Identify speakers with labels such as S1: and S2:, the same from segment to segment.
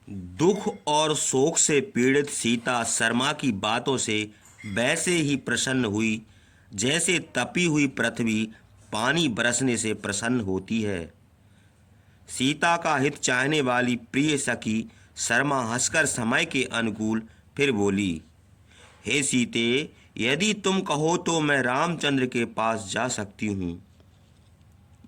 S1: दुख और शोक से पीड़ित सीता शर्मा की बातों से वैसे ही प्रसन्न हुई जैसे तपी हुई पृथ्वी पानी बरसने से प्रसन्न होती है। सीता का हित चाहने वाली प्रिय सखी शर्मा हंसकर समय के अनुकूल फिर बोली, हे सीते, यदि तुम कहो तो मैं रामचंद्र के पास जा सकती हूँ,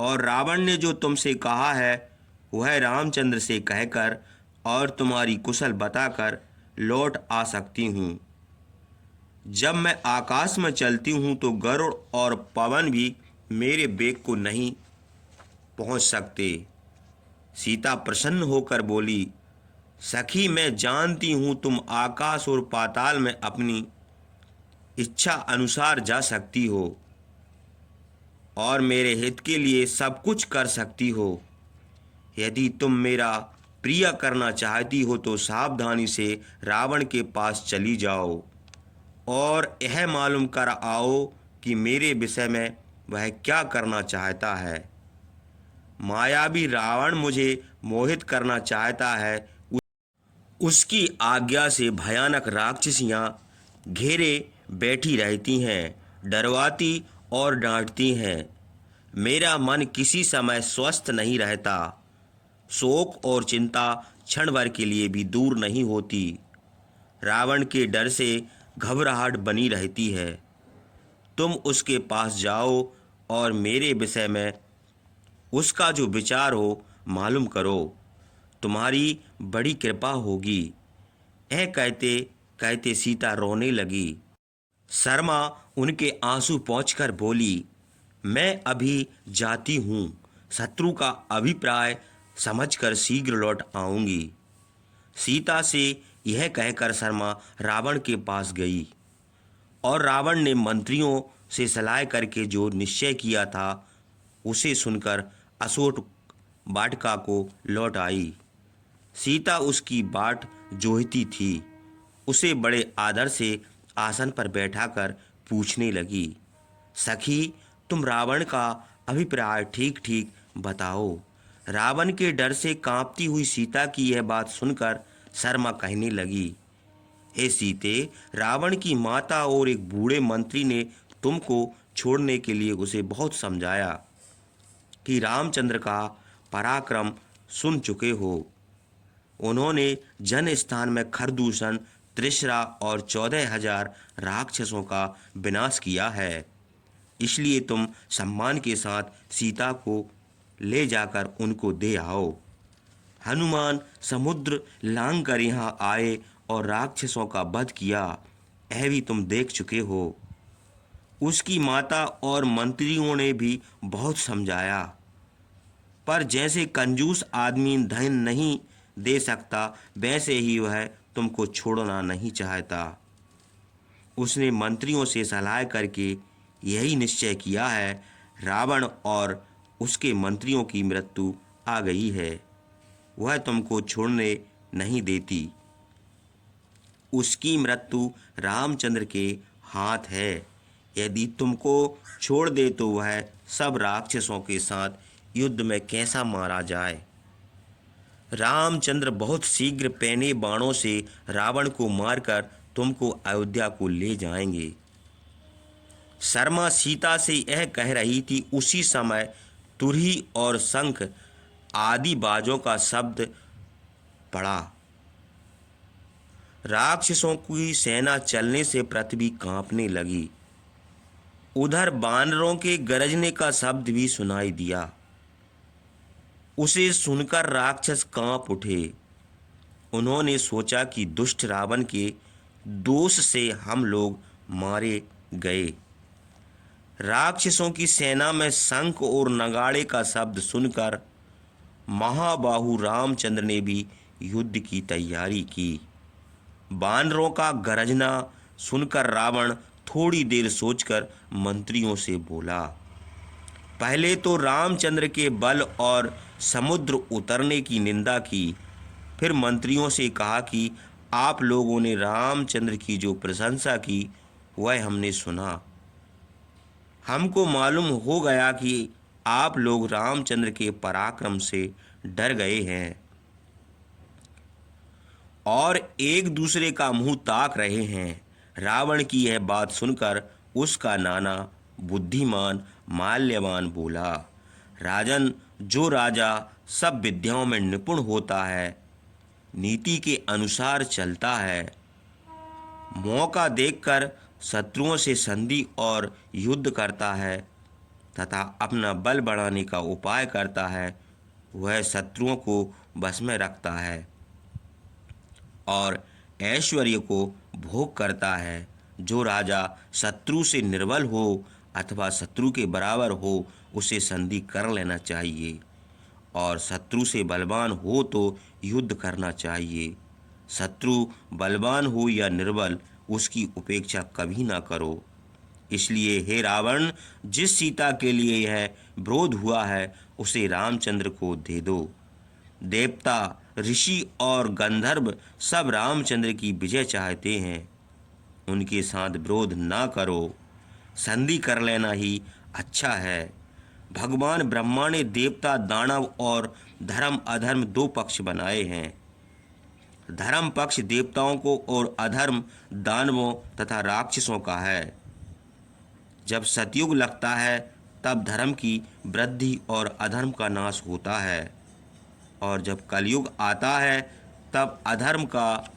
S1: और रावण ने जो तुमसे कहा है वह रामचंद्र से कहकर और तुम्हारी कुशल बताकर लौट आ सकती हूँ। जब मैं आकाश में चलती हूँ तो गरुड़ और पवन भी मेरे बेग को नहीं पहुँच सकते। सीता प्रसन्न होकर बोली, सखी, मैं जानती हूँ तुम आकाश और पाताल में अपनी इच्छा अनुसार जा सकती हो और मेरे हित के लिए सब कुछ कर सकती हो। यदि तुम मेरा प्रिय करना चाहती हो तो सावधानी से रावण के पास चली जाओ और यह मालूम कर आओ कि मेरे विषय में वह क्या करना चाहता है। मायावी रावण मुझे मोहित करना चाहता है। उसकी आज्ञा से भयानक राक्षसियाँ घेरे बैठी रहती हैं, डरवाती और डांटती हैं। मेरा मन किसी समय स्वस्थ नहीं रहता। शोक और चिंता क्षण भर के लिए भी दूर नहीं होती। रावण के डर से घबराहट बनी रहती है। तुम उसके पास जाओ और मेरे विषय में उसका जो विचार हो मालूम करो। तुम्हारी बड़ी कृपा होगी। यह कहते कहते सीता रोने लगी। शर्मा उनके आंसू पोंछकर बोली, मैं अभी जाती हूँ। शत्रु का अभिप्राय समझकर शीघ्र लौट आऊंगी। सीता से यह कहकर शर्मा रावण के पास गई और रावण ने मंत्रियों से सलाह करके जो निश्चय किया था उसे सुनकर अशोक वाटिका को लौट आई। सीता उसकी बाट जोहती थी। उसे बड़े आदर से आसन पर बैठाकर पूछने लगी, सखी, तुम रावण का अभिप्राय ठीक ठीक बताओ। रावण के डर से कांपती हुई सीता की यह बात सुनकर शर्मा कहने लगी, हे सीते, रावण की माता और एक बूढ़े मंत्री ने तुमको छोड़ने के लिए उसे बहुत समझाया कि रामचंद्र का पराक्रम सुन चुके हो। उन्होंने जन स्थान में खरदूषण, त्रिशरा और 14,000 राक्षसों का विनाश किया है। इसलिए तुम सम्मान के साथ सीता को ले जाकर उनको दे आओ। हनुमान समुद्र लांग कर यहाँ आए और राक्षसों का वध किया, यह भी तुम देख चुके हो। उसकी माता और मंत्रियों ने भी बहुत समझाया, पर जैसे कंजूस आदमी धन नहीं दे सकता वैसे ही वह तुमको छोड़ना नहीं चाहता। उसने मंत्रियों से सलाह करके यही निश्चय किया है। रावण और उसके मंत्रियों की मृत्यु आ गई है। वह तुमको छोड़ने नहीं देती। उसकी मृत्यु रामचंद्र के हाथ है। यदि तुमको छोड़ दे तो वह सब राक्षसों के साथ युद्ध में कैसा मारा जाए। रामचंद्र बहुत शीघ्र पैने बाणों से रावण को मारकर तुमको अयोध्या को ले जाएंगे। शर्मा सीता से यह कह रही थी, उसी समय तुरही और शंख आदि बाजों का शब्द पड़ा। राक्षसों की सेना चलने से पृथ्वी कांपने लगी। उधर वानरों के गरजने का शब्द भी सुनाई दिया। उसे सुनकर राक्षस कांप उठे। उन्होंने सोचा कि दुष्ट रावण के दोष से हम लोग मारे गए। राक्षसों की सेना में शंख और नगाड़े का शब्द सुनकर महाबाहु रामचंद्र ने भी युद्ध की तैयारी की। वानरों का गरजना सुनकर रावण थोड़ी देर सोचकर मंत्रियों से बोला, पहले तो रामचंद्र के बल और समुद्र उतरने की निंदा की। फिर मंत्रियों से कहा कि आप लोगों ने रामचंद्र की जो प्रशंसा की वह हमने सुना। हमको मालूम हो गया कि आप लोग रामचंद्र के पराक्रम से डर गए हैं। और एक दूसरे का मुंह ताक रहे हैं। रावण की यह बात सुनकर उसका नाना बुद्धिमान माल्यवान बोला, राजन, जो राजा सब विद्याओं में निपुण होता है, नीति के अनुसार चलता है, मौका देखकर शत्रुओं से संधि और युद्ध करता है तथा अपना बल बढ़ाने का उपाय करता है, वह शत्रुओं को बस में रखता है और ऐश्वर्य को भोग करता है। जो राजा शत्रु से निर्बल हो अथवा शत्रु के बराबर हो, उसे संधि कर लेना चाहिए, और शत्रु से बलवान हो तो युद्ध करना चाहिए। शत्रु बलवान हो या निर्बल, उसकी उपेक्षा कभी ना करो। इसलिए हे रावण, जिस सीता के लिए यह विरोध हुआ है, उसे रामचंद्र को दे दो। देवता, ऋषि और गंधर्व सब रामचंद्र की विजय चाहते हैं। उनके साथ विरोध ना करो, संधि कर लेना ही अच्छा है। भगवान ब्रह्मा ने देवता, दानव और धर्म अधर्म दो पक्ष बनाए हैं। धर्म पक्ष देवताओं को और अधर्म दानवों तथा राक्षसों का है। जब सतयुग लगता है तब धर्म की वृद्धि और अधर्म का नाश होता है, और जब कलयुग आता है तब अधर्म का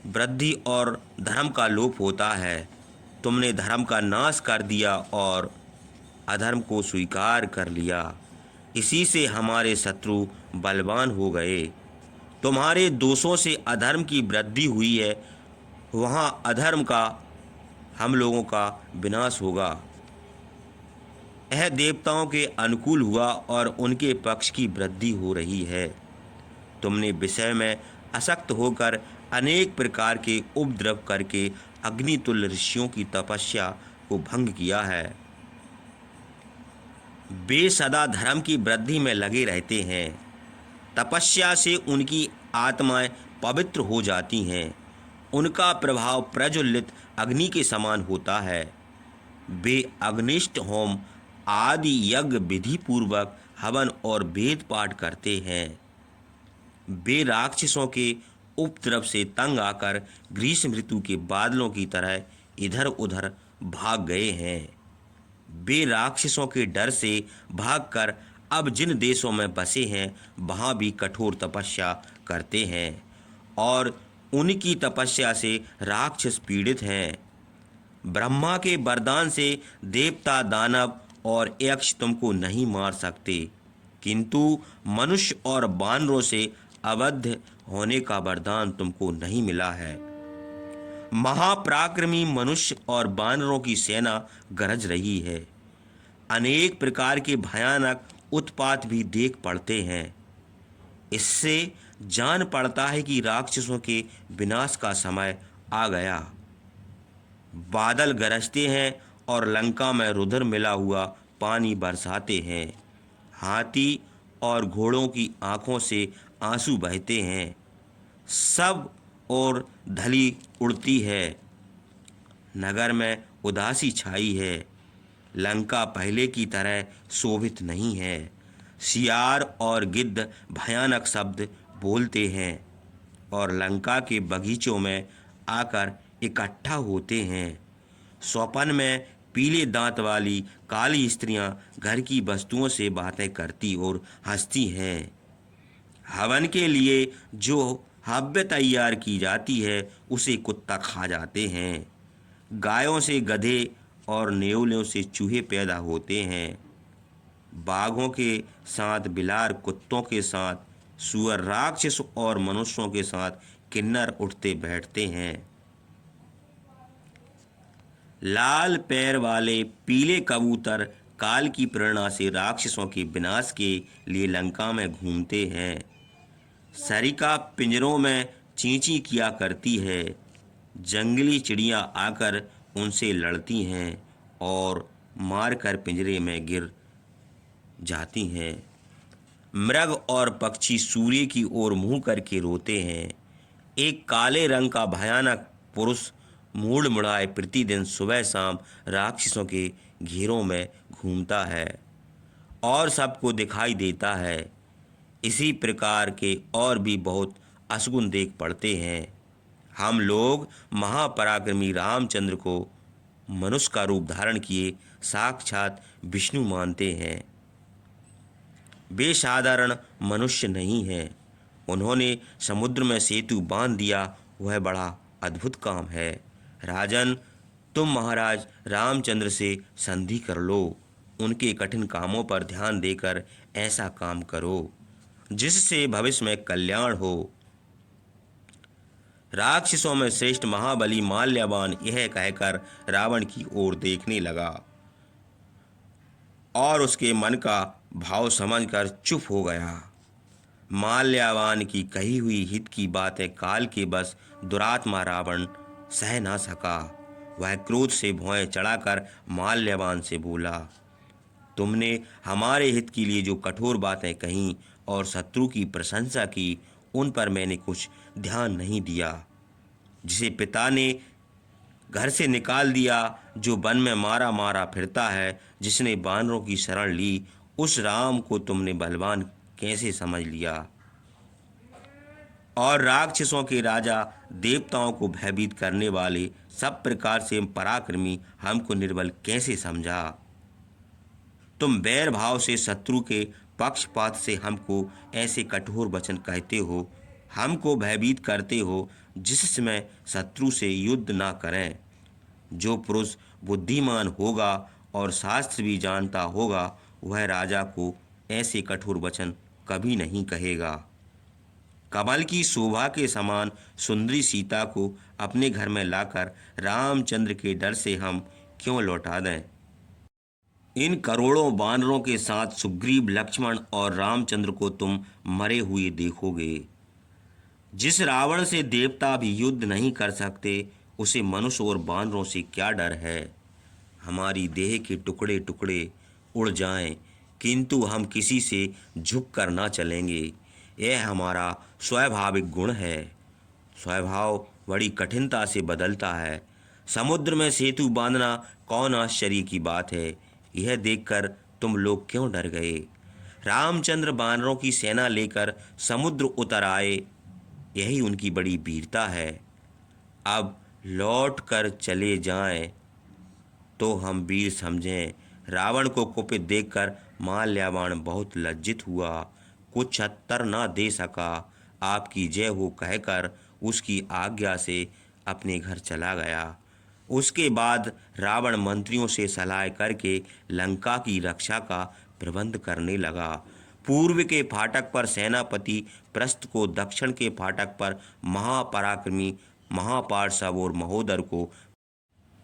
S1: वृद्धि और धर्म का लोप होता है। तुमने धर्म का नाश कर दिया और अधर्म को स्वीकार कर लिया, इसी से हमारे शत्रु बलवान हो गए। तुम्हारे दोषों से अधर्म की वृद्धि हुई है, वहाँ अधर्म का हम लोगों का विनाश होगा। यह देवताओं के अनुकूल हुआ और उनके पक्ष की वृद्धि हो रही है। तुमने विषय में आसक्त होकर अनेक प्रकार के उपद्रव करके अग्नितुल्य ऋषियों की तपस्या को भंग किया है। वे सदा धर्म की वृद्धि में लगे रहते हैं। तपस्या से उनकी आत्माएं पवित्र हो जाती हैं। उनका प्रभाव प्रज्वलित अग्नि के समान होता है। वे अग्निष्ट होम आदि यज्ञ विधि पूर्वक हवन और वेद पाठ करते हैं। वे राक्षसों के उपद्रव से तंग आकर ग्रीष्म ऋतु के बादलों की तरह इधर उधर भाग गए हैं। वे राक्षसों के डर से भागकर अब जिन देशों में बसे हैं, वहाँ भी कठोर तपस्या करते हैं, और उनकी तपस्या से राक्षस पीड़ित हैं। ब्रह्मा के वरदान से देवता, दानव और यक्ष तुमको नहीं मार सकते, किंतु मनुष्य और वानरों से अवध होने का वरदान तुमको नहीं मिला है। महापराक्रमी मनुष्य और वानरों की सेना गरज रही है। अनेक प्रकार के भयानक उत्पात भी देख पड़ते हैं। इससे जान पड़ता है कि राक्षसों के विनाश का समय आ गया। बादल गरजते हैं और लंका में रुधिर मिला हुआ पानी बरसाते हैं। हाथी और घोड़ों की आंखों से आंसू बहते हैं। सब और धली उड़ती है। नगर में उदासी छाई है। लंका पहले की तरह शोभित नहीं है। सियार और गिद्ध भयानक शब्द बोलते हैं और लंका के बगीचों में आकर इकट्ठा होते हैं। स्वपन में पीले दांत वाली काली स्त्रियां घर की वस्तुओं से बातें करती और हंसती हैं। हवन के लिए जो हव्य तैयार की जाती है, उसे कुत्ता खा जाते हैं। गायों से गधे और नेवलों से चूहे पैदा होते हैं। बाघों के साथ बिलार, कुत्तों के साथ सूअर, राक्षस और मनुष्यों के साथ किन्नर उठते बैठते हैं। लाल पैर वाले पीले कबूतर काल की प्रेरणा से राक्षसों के विनाश के लिए लंका में घूमते हैं। सरिका पिंजरों में चींची किया करती है। जंगली चिड़ियां आकर उनसे लड़ती हैं और मारकर पिंजरे में गिर जाती हैं। मृग और पक्षी सूर्य की ओर मुंह करके रोते हैं। एक काले रंग का भयानक पुरुष मूड़ मुड़ाए प्रतिदिन सुबह शाम राक्षसों के घेरों में घूमता है और सबको दिखाई देता है। इसी प्रकार के और भी बहुत असगुन देख पड़ते हैं। हम लोग महापराक्रमी रामचंद्र को मनुष्य का रूप धारण किए साक्षात विष्णु मानते हैं। वे साधारण मनुष्य नहीं हैं। उन्होंने समुद्र में सेतु बांध दिया, वह बड़ा अद्भुत काम है। राजन, तुम महाराज रामचंद्र से संधि कर लो। उनके कठिन कामों पर ध्यान देकर ऐसा काम करो जिससे भविष्य में कल्याण हो। राक्षसों में श्रेष्ठ महाबली माल्यवान यह कहकर रावण की ओर देखने लगा और उसके मन का भाव समझकर चुप हो गया। माल्यवान की कही हुई हित की बातें काल के बस दुरात्मा रावण सह ना सका। वह क्रोध से भौएं चढ़ाकर माल्यवान से बोला, तुमने हमारे हित के लिए जो कठोर बातें कहीं और शत्रु की प्रशंसा की, उन पर मैंने कुछ ध्यान नहीं दिया। जिसे पिता ने घर से निकाल दिया, जो वन में मारा मारा फिरता है, जिसने बानरों की शरण ली, उस राम को तुमने बलवान कैसे समझ लिया? और राक्षसों के राजा, देवताओं को भयभीत करने वाले, सब प्रकार से पराक्रमी हमको निर्बल कैसे समझा? तुम बैर भाव से, शत्रु के पक्षपात से हमको ऐसे कठोर वचन कहते हो, हमको भयभीत करते हो, जिसमें शत्रु से युद्ध ना करें। जो पुरुष बुद्धिमान होगा और शास्त्र भी जानता होगा, वह राजा को ऐसे कठोर वचन कभी नहीं कहेगा। कमल की शोभा के समान सुंदरी सीता को अपने घर में लाकर रामचंद्र के डर से हम क्यों लौटा दें? इन करोड़ों वानरों के साथ सुग्रीव, लक्ष्मण और रामचंद्र को तुम मरे हुए देखोगे। जिस रावण से देवता भी युद्ध नहीं कर सकते, उसे मनुष्य और वानरों से क्या डर है? हमारी देह के टुकड़े टुकड़े उड़ जाएं, किंतु हम किसी से झुक कर ना चलेंगे। यह हमारा स्वाभाविक गुण है। स्वभाव बड़ी कठिनता से बदलता है। समुद्र में सेतु बांधना कौन आश्चर्य की बात है? यह देखकर तुम लोग क्यों डर गए? रामचंद्र वानरों की सेना लेकर समुद्र उतर आए, यही उनकी बड़ी वीरता है। अब लौट कर चले जाएं तो हम वीर समझें। रावण को कुपित देखकर माल्यवान बहुत लज्जित हुआ, कुछ उत्तर न दे सका। आपकी जय हो कहकर उसकी आज्ञा से अपने घर चला गया। उसके बाद रावण मंत्रियों से सलाह करके लंका की रक्षा का प्रबंध करने लगा। पूर्व के फाटक पर सेनापति, प्रस्थ को, दक्षिण के फाटक पर महापराक्रमी महापार्श्व और महोदर को,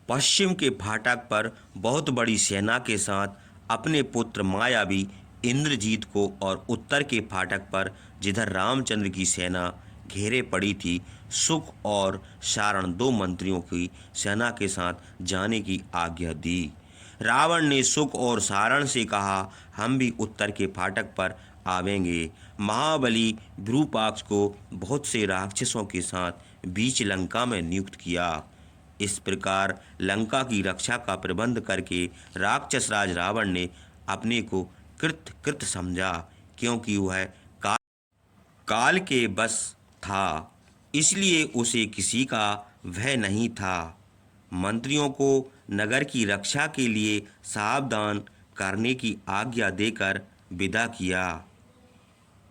S1: पश्चिम के फाटक पर बहुत बड़ी सेना के साथ अपने पुत्र मायावी इंद्रजीत को, और उत्तर के फाटक पर जिधर रामचंद्र की सेना घेरे पड़ी थी, सुख और सारण दो मंत्रियों की सेना के साथ जाने की आज्ञा दी। रावण ने सुख और सारण से कहा, हम भी उत्तर के फाटक पर आवेंगे। महाबली विरूपाक्ष को बहुत से राक्षसों के साथ बीच लंका में नियुक्त किया। इस प्रकार लंका की रक्षा का प्रबंध करके राक्षस राज रावण ने अपने को कृत समझा, क्योंकि वह काल के बस था, इसलिए उसे किसी का भय नहीं था। मंत्रियों को नगर की रक्षा के लिए सावधान करने की आज्ञा देकर विदा किया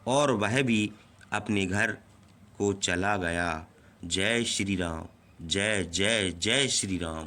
S1: और वह भी अपने घर को चला गया। जय श्री राम। जय जय जय श्री राम।